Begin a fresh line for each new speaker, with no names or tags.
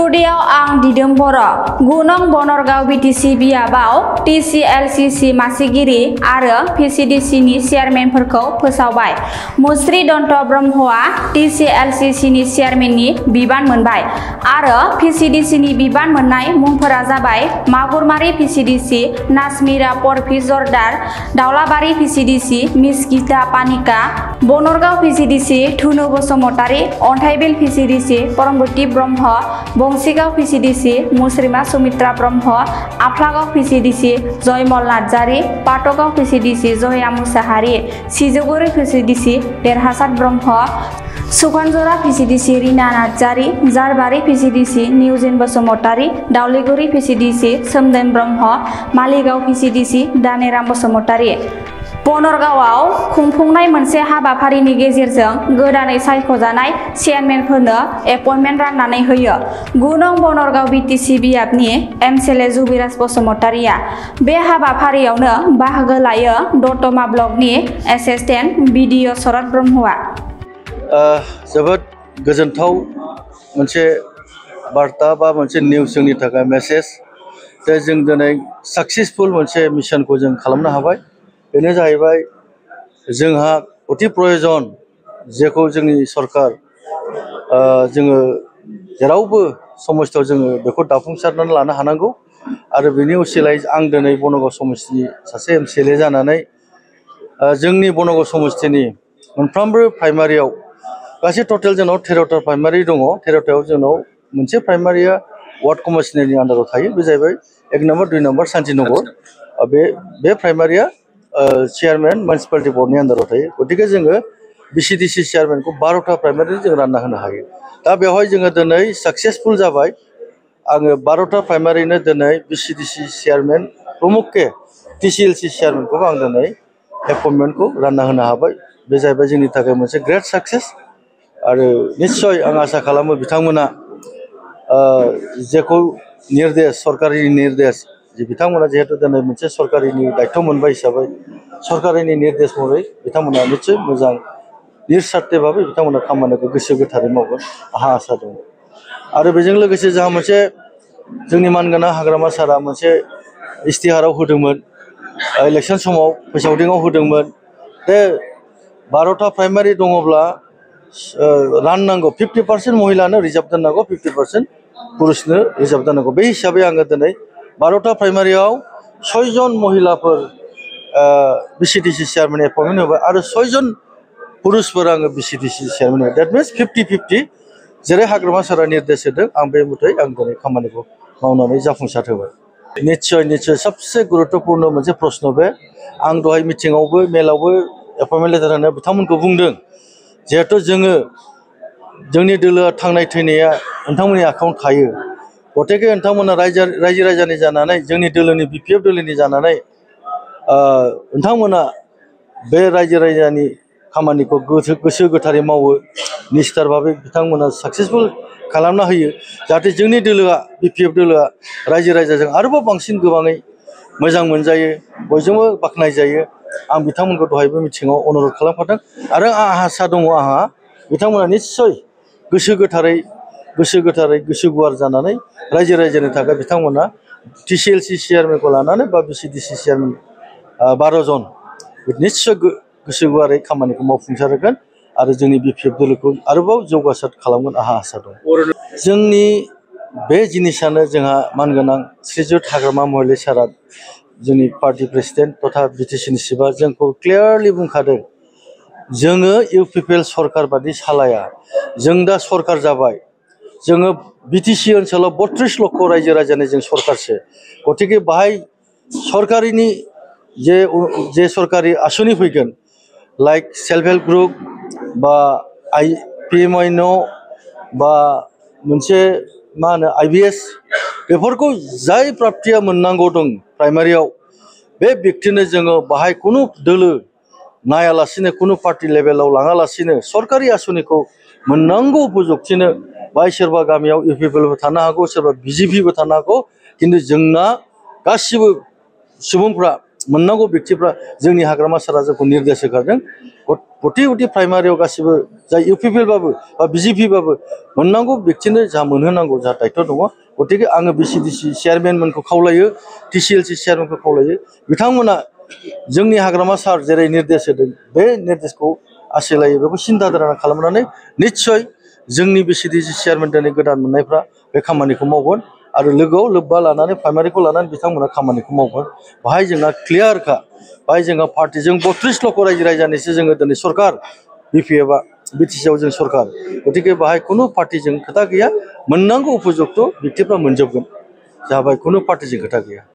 स्टुडिय'आव आं दिदोम बर'। 9 नं बनरगाव बिटिसि बियाबाव टिसिएलसिसि मासिगिरि आरो पिसिडिसिनि चेयारमेनफोरखौ फोसावबाय। मुस्रि दन्त ब्रह्मआ टिसिएलसिसिनि चेयारमेननि बिबान मोनबाय आरो पिसिडिसिनि बिबान मोननाय मुंफोरा जाबाय मागुरमारि पिसिडिसि नाजमिरा परभि जरदार, दाउलाबारि पिसिडिसि मिसगिता पानिका, बनरगाव पिसिडिसि धुनु बसुमतारि, अन्थाइबिल पिसिडिसि परमबति ब्रह्म, बंसिगाव पिसिडिसि मुस्रिमा सुमित्रा ब्रह्म, आफ्लागाव पिसिडिसि जयमल नार्जारि, पाटगाव पिसिडिसि जया मुसाहारि, सिजौगुरि पिसिडिसि देरहासात ब्रह्म, सुखानजरा पिसिडिसि रिना नार्जारि, जारबारि पिसिडिसि निउजिन बसुमतारि, दाउलिगुरि पिसिडिसि सोमदोन ब्रह्म, मालिगाव पिसिडिसि दानेराम बसुमतारि। बनरगावआव खुंफुंनाय मोनसे हाबाफारिनि गेजेरजों गोदानै सायख'जानाय चेयारमेनफोरनो एपइन्टमेन्ट राननानै होयो। 9 नं बनरगाव बिटिसि बियाबनि एमसिएलए जुबिराज बसुमतारिया बे हाबाफारियावनो बाहागो लायो। दतमा ब्लकनि एसिस्टेन्ट बिडिअ शरद ब्रह्मआ
जोबोद गोजोनथाव मोनसे बार्ता बा मोनसे निउस जोंनि थाखाय मेसेज जे जों दिनै साक्सेसफुल मोनसे मिशनखौ जों खालामनो हाबाय। बेनो जाहैबाय जोंहा अति प्रयोजन जेखौ जोंनि सरकार जोङो जेरावबो समस्थियाव जोङो बेखौ दाफुंसारनानै लानो हानांगौ आरो बेनि उसिलायै आं दिनै बनरगाव समस्थिनि सासे एमसिएलए जानानै जोंनि बनरगाव समस्थिनि मोनफ्रोमबो प्राइमारियाव गासै टटेल जोंनाव 13टा प्राइमारि दङ। 13टायाव जोंनाव मोनसे प्राइमारिया वार्ड कमिशनारनि आन्दाराव थायो। बे जाहैबाय 1 नम्बर 2 नम्बर शान्तिनगर। बे प्राइमारिया चेयारमेन मिउनिसिपालिटि बर्डनि आन्दाराव थायो। गतिके जोङो बिसिडिसि चेयारमेनखौ 12टा प्राइमारि जों रानना होनो हायो। दा बेवहाय जोङो दिनै साक्सेसफुल जाबाय। आङो 12टा प्राइमारिनो दिनै बिसिडिसि चेयारमेन प्रमुखके टिसिएलसि चेयारमेनखौबो आं दिनै एपइन्टमेन्टखौ रानना होनो हाबाय। बे जाहैबाय जोंनि थाखाय मोनसे ग्रेट साक्सेस आरो निस्सय आं आसा खालामो बिथांमोना जेखौ निर्देश सरकारि निर्देश जे बिथांमोना जिहेतु दिनै मोनसे सरकारिनि दायथ' मोनबाय हिसाबै सरकारिनि निर्देश महरै बिथांमोना निस्सय मोजां निस्वार्थभाबै बिथांमोना खामानिखौ गोसो गोथारै मावगोन आंहा आसा दङ। आरो बेजों लोगोसे जोंहा मोनसे जोंनि मानगोनां हाग्रामा सारआ मोनसे इस्तिहाराव होदोंमोन, इलेक्सन समाव फोसावदिङाव होदोंमोन जे 12टा प्राइमारि दङब्ला राननांगौ 50% महिलानो रिजार्भ दोननांगौ, 50% पुरुषनो रिजार्भ दोननांगौ। बे हिसाबै आङो दिनै 12टा प्राइमारियाव 6 जन महिलाफोर बिसिडिसि चेयारमेन एपइन्टमेन्ट होबाय आरो 6 जन पुरुषफोर आङो बिसिडिसि चेयारमेन होबाय। द्याट मिन्स 50-50 जेरै हाग्रामा सारआ निर्देश होदों आं बे मथै आं दिनै खामानिखौ मावनानै जाफुंसार होबाय। निस्सय सबसे गुरुत्वपूर्ण मोनसे प्रश्न बे। आं दहाय मिटिङावबो मेलावबो एपइन्टमेन्ट लेटार होनायाव बिथांमोनखौ बुंदों जिहेथु जोंनि दोलोआ थांनाय थैनाया नोंथांमोननि आखायाव थायो। गतिके नोंथांमोना रायजो राजानि जानानै जोंनि दोलोनि बिपिएफ दोलोनि जानानै नोंथांमोना बे रायजो राजानि खामानिखौ गोसो गोथारै मावो, निस्थार भाबै बिथांमोना साक्सेसफुल खालामना होयो जाहाथे जोंनि दोलोआ बिपिएफ दोलोआ रायजो राजाजों आरोबाव बांसिन गोबाङै मोजां मोनजायो, बयजोंबो बाख्नाय जायो। आं बिथांमोनखौ दहायबो मिटिङाव अनुरद खालामखादों आरो आंहा आसा दङ आंहा बिथांमोना निस्सय गोसो गोथारै गोसो गुवार जानानै रायजो राजानि थाखाय बिथांमोना टिसिएलसि चेयारमेनखौ लानानै बा बिसिडिसि चेयारमेन 12 जन निस्सय गोसो गुवारै खामानिखौ मावफुंसार होगोन आरो जोंनि बिपिएफ दोलोखौ आरोबाव जौगासार खालामगोन आंहा आसा दं। जोंनि बे जिनिसानो जोंहा मानगोनां श्रीजुत हाग्रामा महिला सारआ जोंनि पार्टी प्रेसिडेन्ट तथा बिटिसिनि चिफआ जोंखौ क्लियारलि बुंखादों जोङो इउपिपिएल सरकार बादि सालाया। जों दा सरकार जाबाय, जोङो बिटिसि ओनसोलाव 32 लक्ष रायजो राजानि जों सरकारसो। गतिके बाहाय सरकारिनि जे सरकारि आसनि फैगोन लाइक सेल्फ हेल्प ग्रुप बा PMI बा मोनसे मा होनो IBS बेफोरखौ जाय प्राप्तिया मोननांगौ दं प्राइमारियाव बे व्यक्तिनो जोङो बाहाय खुनु दोलो नायालासिनो खुनु पार्टी लेभेलाव लाङालासिनो सरकारि आसनिखौ मोननांगौ उपजुक्तिनो बाय सोरबा गामियाव इउपिपिएलबो थानो हागौ, सोरबा बिजेपिबो थानो हागौ, खिन्थु जोंना गासिबो सुबुंफ्रा मोननांगौ व्यक्तिफ्रा जोंनि हाग्रामा सारआ जोंखौ निर्देश होखादों गति प्राइमारियाव गासिबो जाय इउपिपिएल बाबो बा बिजेपि बाबो मोननांगौ व्यक्तिनो जा मोनहोनांगौ जा दायित्व दङ गतिके आङो बिसिडिसि चेयारमेनमोनखौ खावलायो टिसिएलसि चेयारमेनखौ खावलायो बिथांमोना जोंनि हाग्रामा सार जेरै निर्देश होदों बे निर्देशखौ आसिलायो बेखौ सिन्था धारना खालामनानै निस्सय जोंनि बिसिडिसि चेयारमेन दिनै गोदान मोननायफ्रा बे खामानिखौ मावगोन आरो लोगोआव लोब्बा लानानै प्राइमारिखौ लानानै बिथांमोना खामानिखौ मावगोन बाहाय जोंहा क्लियारखा बाहाय जोंहा पार्टिजों 32 लख रायजो राजानिसो जोङो दिनै सरकार बिपिएफआ बिटिसिआव जों सरकार गतिके बाहाय खुनु पार्टिजों खोथा गैया मोननांगौ उपयुक्त व्यक्तिफ्रा मोनजोबगोन जाबाय खुनु पार्टिजों खोथा गैया